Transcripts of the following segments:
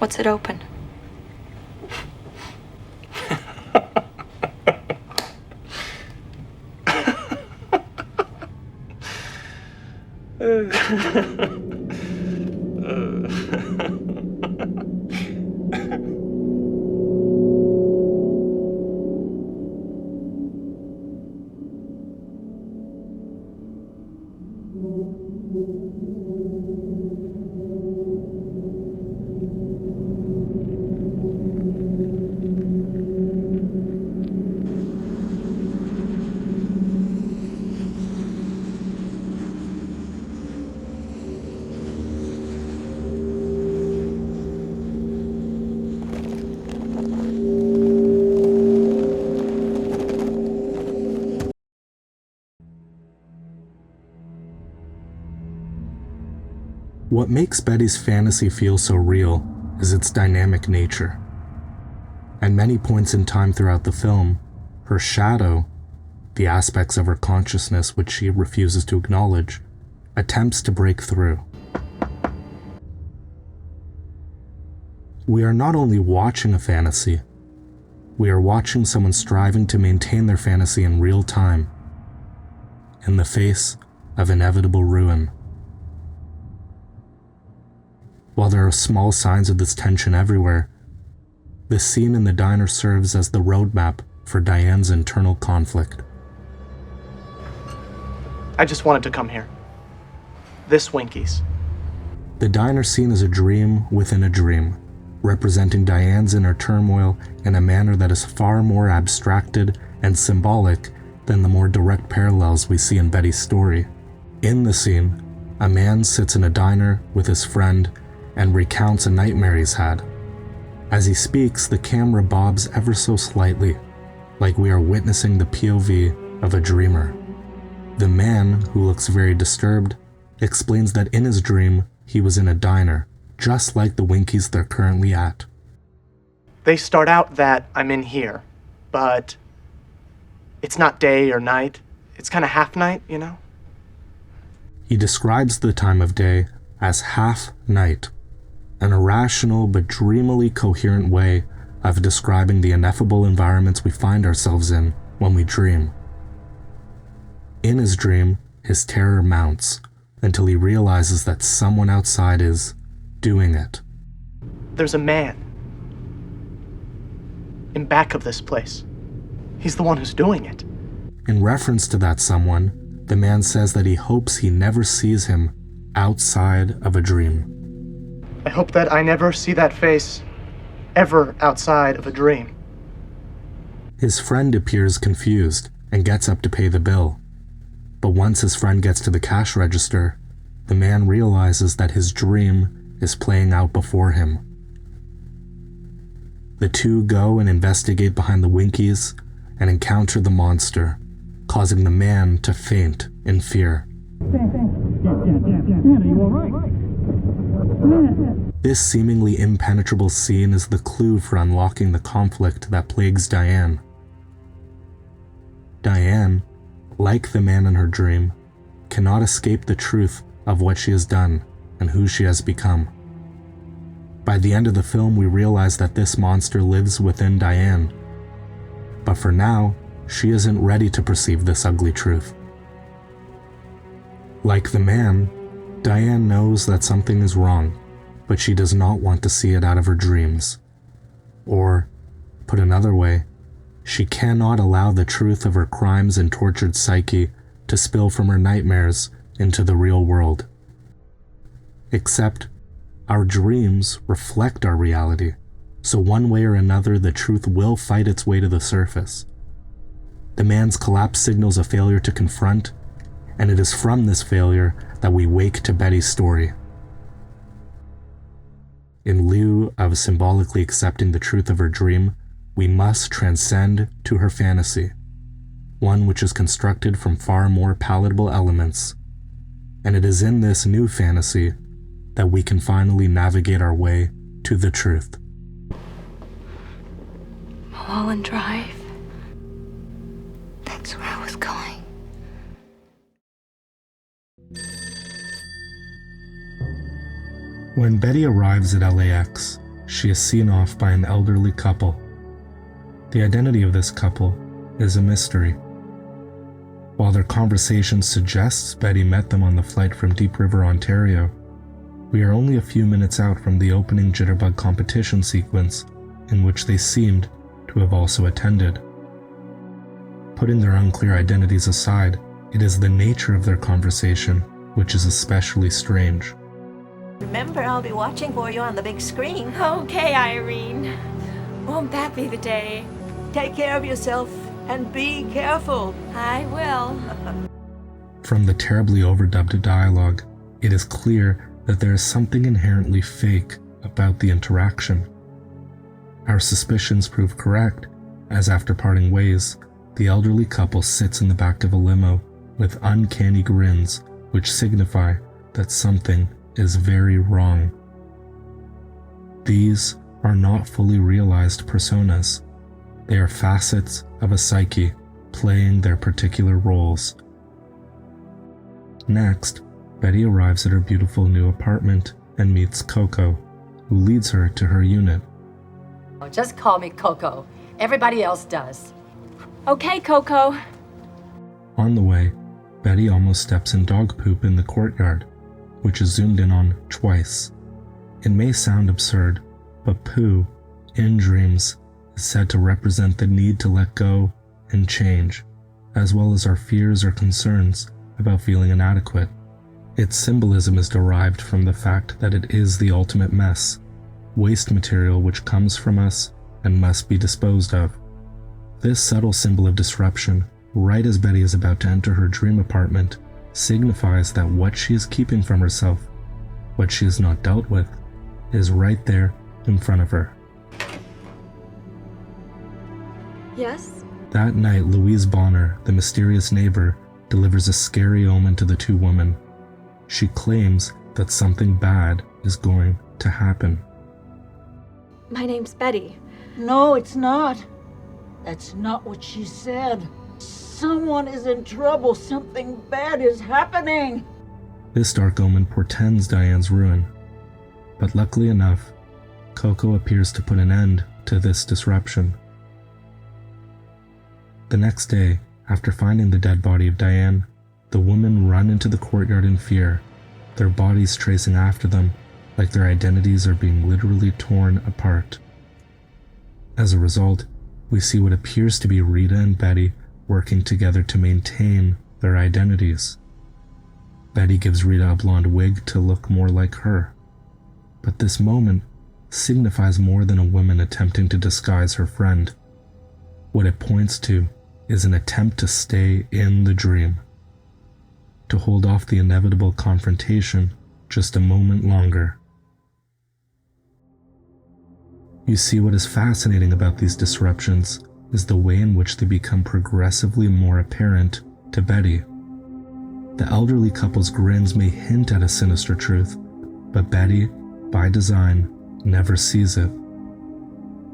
What's it open? What makes Betty's fantasy feel so real is its dynamic nature. At many points in time throughout the film, her shadow, the aspects of her consciousness which she refuses to acknowledge, attempts to break through. We are not only watching a fantasy, we are watching someone striving to maintain their fantasy in real time, in the face of inevitable ruin. While there are small signs of this tension everywhere, the scene in the diner serves as the roadmap for Diane's internal conflict. I just wanted to come here. This Winkie's. The diner scene is a dream within a dream, representing Diane's inner turmoil in a manner that is far more abstracted and symbolic than the more direct parallels we see in Betty's story. In the scene, a man sits in a diner with his friend and recounts a nightmare he's had. As he speaks, the camera bobs ever so slightly, like we are witnessing the POV of a dreamer. The man, who looks very disturbed, explains that in his dream, he was in a diner, just like the Winkies they're currently at. They start out that I'm in here, but it's not day or night. It's kind of half night, you know? He describes the time of day as half night, an irrational but dreamily coherent way of describing the ineffable environments we find ourselves in when we dream. In his dream, his terror mounts until he realizes that someone outside is doing it. There's a man in back of this place. He's the one who's doing it. In reference to that someone, the man says that he hopes he never sees him outside of a dream. I hope that I never see that face ever outside of a dream. His friend appears confused and gets up to pay the bill. But once his friend gets to the cash register, the man realizes that his dream is playing out before him. The two go and investigate behind the Winkies and encounter the monster, causing the man to faint in fear. This seemingly impenetrable scene is the clue for unlocking the conflict that plagues Diane. Diane, like the man in her dream, cannot escape the truth of what she has done and who she has become. By the end of the film, we realize that this monster lives within Diane. But for now, she isn't ready to perceive this ugly truth. Like the man, Diane knows that something is wrong, but she does not want to see it out of her dreams. Or, put another way, she cannot allow the truth of her crimes and tortured psyche to spill from her nightmares into the real world. Except, our dreams reflect our reality, so one way or another the truth will fight its way to the surface. The man's collapse signals a failure to confront, and it is from this failure that we wake to Betty's story. In lieu of symbolically accepting the truth of her dream, we must transcend to her fantasy, one which is constructed from far more palatable elements. And it is in this new fantasy that we can finally navigate our way to the truth. Mulholland Drive. That's where I was going. When Betty arrives at LAX, she is seen off by an elderly couple. The identity of this couple is a mystery. While their conversation suggests Betty met them on the flight from Deep River, Ontario, we are only a few minutes out from the opening jitterbug competition sequence in which they seemed to have also attended. Putting their unclear identities aside, it is the nature of their conversation which is especially strange. Remember, I'll be watching for you on the big screen. Okay, Irene. Won't that be the day? Take care of yourself and be careful. I will. From the terribly overdubbed dialogue, it is clear that there is something inherently fake about the interaction. Our suspicions prove correct, as after parting ways, the elderly couple sits in the back of a limo with uncanny grins which signify that something is very wrong. These are not fully realized personas. They are facets of a psyche playing their particular roles. Next, Betty arrives at her beautiful new apartment and meets Coco, who leads her to her unit. Oh, just call me Coco. Everybody else does. Okay, Coco. On the way, Betty almost steps in dog poop in the courtyard, which is zoomed in on twice. It may sound absurd, but poo, in dreams, is said to represent the need to let go and change, as well as our fears or concerns about feeling inadequate. Its symbolism is derived from the fact that it is the ultimate mess, waste material which comes from us and must be disposed of. This subtle symbol of disruption, right as Betty is about to enter her dream apartment, signifies that what she is keeping from herself, what she has not dealt with, is right there in front of her. Yes? That night, Louise Bonner, the mysterious neighbor, delivers a scary omen to the two women. She claims that something bad is going to happen. My name's Betty. No, it's not. That's not what she said. Someone is in trouble. Something bad is happening. This dark omen portends Diane's ruin. But luckily enough, Coco appears to put an end to this disruption. The next day, after finding the dead body of Diane, the women run into the courtyard in fear, their bodies tracing after them like their identities are being literally torn apart. As a result, we see what appears to be Rita and Betty working together to maintain their identities. Betty gives Rita a blonde wig to look more like her. But this moment signifies more than a woman attempting to disguise her friend. What it points to is an attempt to stay in the dream, to hold off the inevitable confrontation just a moment longer. You see, what is fascinating about these disruptions is the way in which they become progressively more apparent to Betty. The elderly couple's grins may hint at a sinister truth, but Betty, by design, never sees it.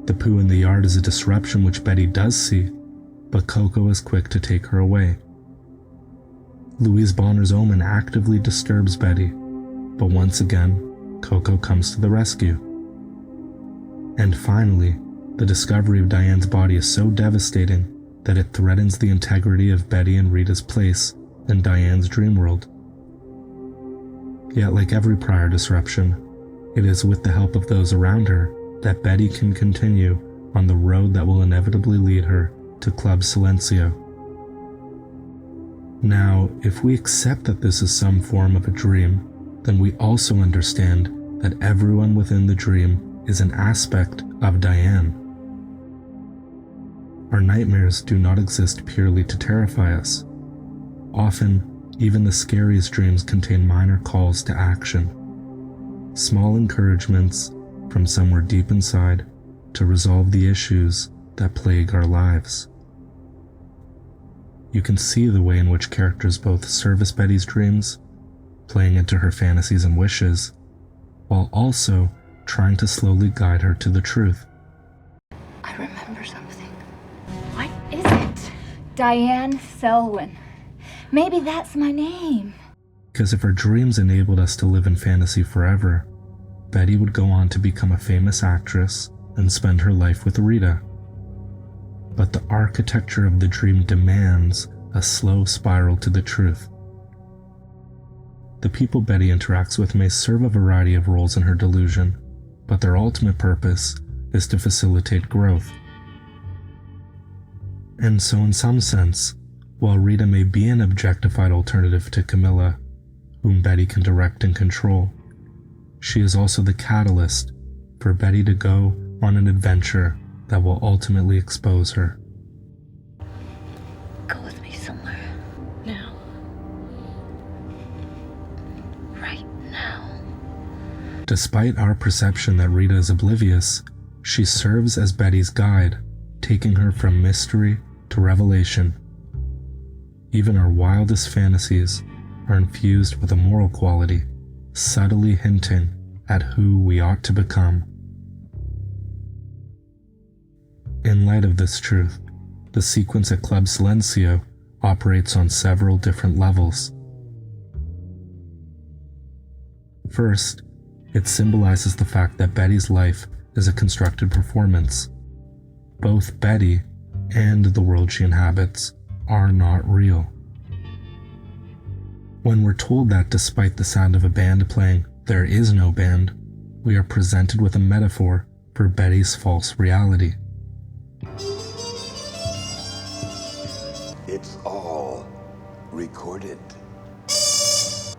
The poo in the yard is a disruption which Betty does see, but Coco is quick to take her away. Louise Bonner's omen actively disturbs Betty, but once again, Coco comes to the rescue. And finally, the discovery of Diane's body is so devastating that it threatens the integrity of Betty and Rita's place in Diane's dream world. Yet, like every prior disruption, it is with the help of those around her that Betty can continue on the road that will inevitably lead her to Club Silencio. Now, if we accept that this is some form of a dream, then we also understand that everyone within the dream is an aspect of Diane. Our nightmares do not exist purely to terrify us. Often, even the scariest dreams contain minor calls to action, small encouragements from somewhere deep inside to resolve the issues that plague our lives. You can see the way in which characters both service Betty's dreams, playing into her fantasies and wishes, while also trying to slowly guide her to the truth. I remember something. What is it? Diane Selwyn. Maybe that's my name. Because if our dreams enabled us to live in fantasy forever, Betty would go on to become a famous actress and spend her life with Rita. But the architecture of the dream demands a slow spiral to the truth. The people Betty interacts with may serve a variety of roles in her delusion, but their ultimate purpose is to facilitate growth. And so in some sense, while Rita may be an objectified alternative to Camilla, whom Betty can direct and control, she is also the catalyst for Betty to go on an adventure that will ultimately expose her. Go with me somewhere. Now. Right now. Despite our perception that Rita is oblivious, she serves as Betty's guide, taking her from mystery to revelation. Even our wildest fantasies are infused with a moral quality, subtly hinting at who we ought to become. In light of this truth, the sequence at Club Silencio operates on several different levels. First, it symbolizes the fact that Betty's life is a constructed performance. Both Betty and the world she inhabits are not real. When we're told that despite the sound of a band playing, there is no band, we are presented with a metaphor for Betty's false reality. It's all recorded.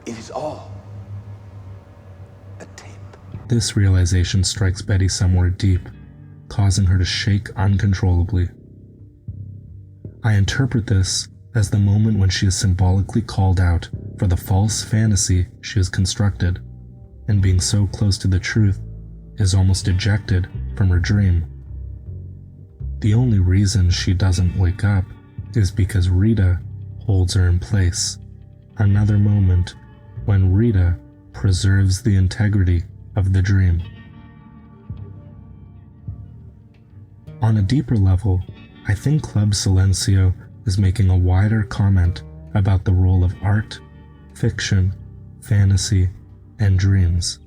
It is all a tape. This realization strikes Betty somewhere deep, causing her to shake uncontrollably. I interpret this as the moment when she is symbolically called out for the false fantasy she has constructed, and being so close to the truth, is almost ejected from her dream. The only reason she doesn't wake up is because Rita holds her in place. Another moment when Rita preserves the integrity of the dream. On a deeper level, I think Club Silencio is making a wider comment about the role of art, fiction, fantasy, and dreams.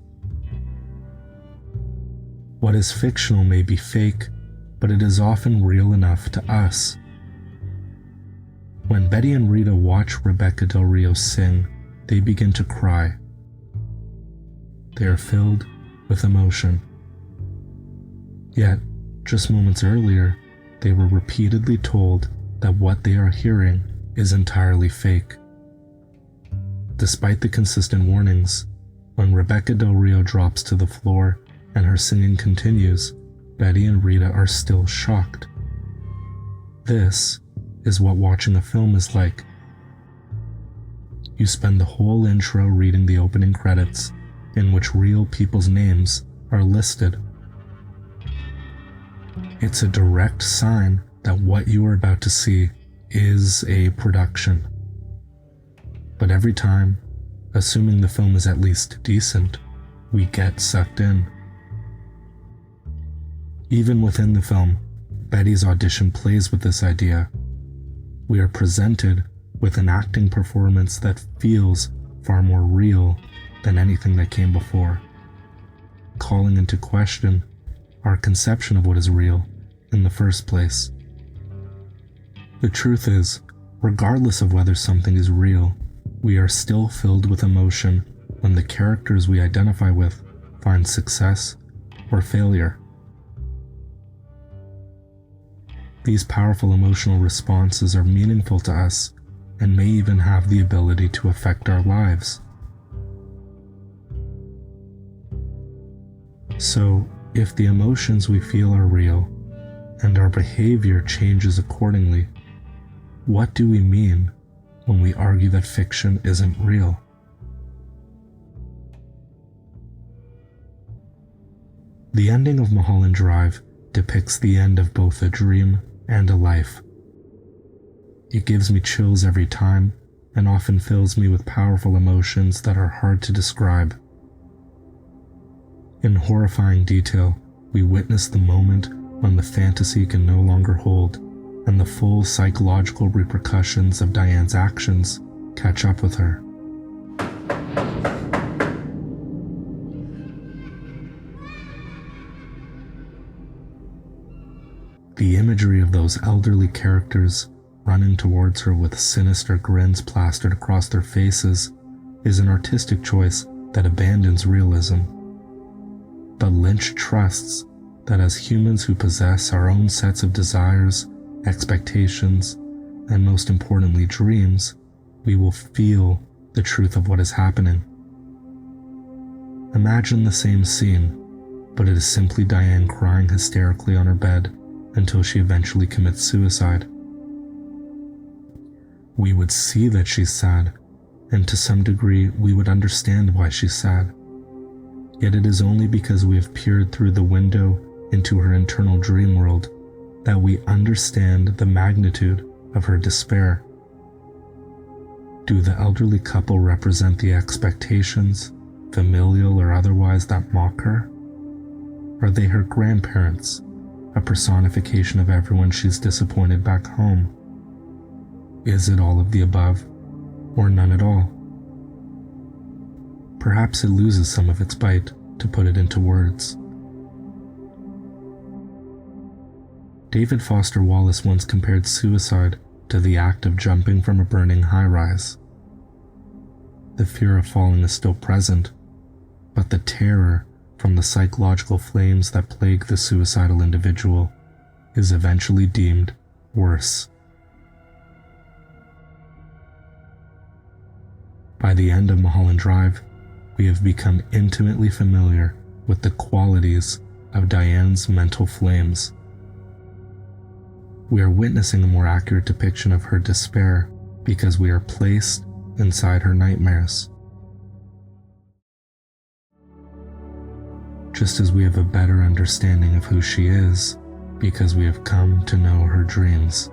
What is fictional may be fake, but it is often real enough to us. When Betty and Rita watch Rebecca Del Rio sing, they begin to cry. They are filled with emotion. Yet, just moments earlier, they were repeatedly told that what they are hearing is entirely fake. Despite the consistent warnings, when Rebecca Del Rio drops to the floor and her singing continues, Betty and Rita are still shocked. This is what watching a film is like. You spend the whole intro reading the opening credits, in which real people's names are listed. It's a direct sign that what you are about to see is a production. But every time, assuming the film is at least decent, we get sucked in. Even within the film, Betty's audition plays with this idea. We are presented with an acting performance that feels far more real than anything that came before, calling into question our conception of what is real in the first place. The truth is, regardless of whether something is real, we are still filled with emotion when the characters we identify with find success or failure. These powerful emotional responses are meaningful to us and may even have the ability to affect our lives. So, if the emotions we feel are real, and our behavior changes accordingly, what do we mean when we argue that fiction isn't real? The ending of Mulholland Drive depicts the end of both a dream and a life. It gives me chills every time and often fills me with powerful emotions that are hard to describe. In horrifying detail, we witness the moment when the fantasy can no longer hold, and the full psychological repercussions of Diane's actions catch up with her. imagery of those elderly characters running towards her with sinister grins plastered across their faces is an artistic choice that abandons realism. But Lynch trusts that as humans who possess our own sets of desires, expectations, and most importantly dreams, we will feel the truth of what is happening. Imagine the same scene, but it is simply Diane crying hysterically on her bed until she eventually commits suicide. We would see that she's sad, and to some degree we would understand why she's sad. Yet it is only because we have peered through the window into her internal dream world that we understand the magnitude of her despair. Do the elderly couple represent the expectations, familial or otherwise, that mock her? Are they her grandparents, a personification of everyone she's disappointed back home? Is it all of the above, or none at all? Perhaps it loses some of its bite to put it into words. David Foster Wallace once compared suicide to the act of jumping from a burning high-rise. The fear of falling is still present, but the terror from the psychological flames that plague the suicidal individual is eventually deemed worse. By the end of Mulholland Drive, we have become intimately familiar with the qualities of Diane's mental flames. We are witnessing a more accurate depiction of her despair because we are placed inside her nightmares. Just as we have a better understanding of who she is because we have come to know her dreams.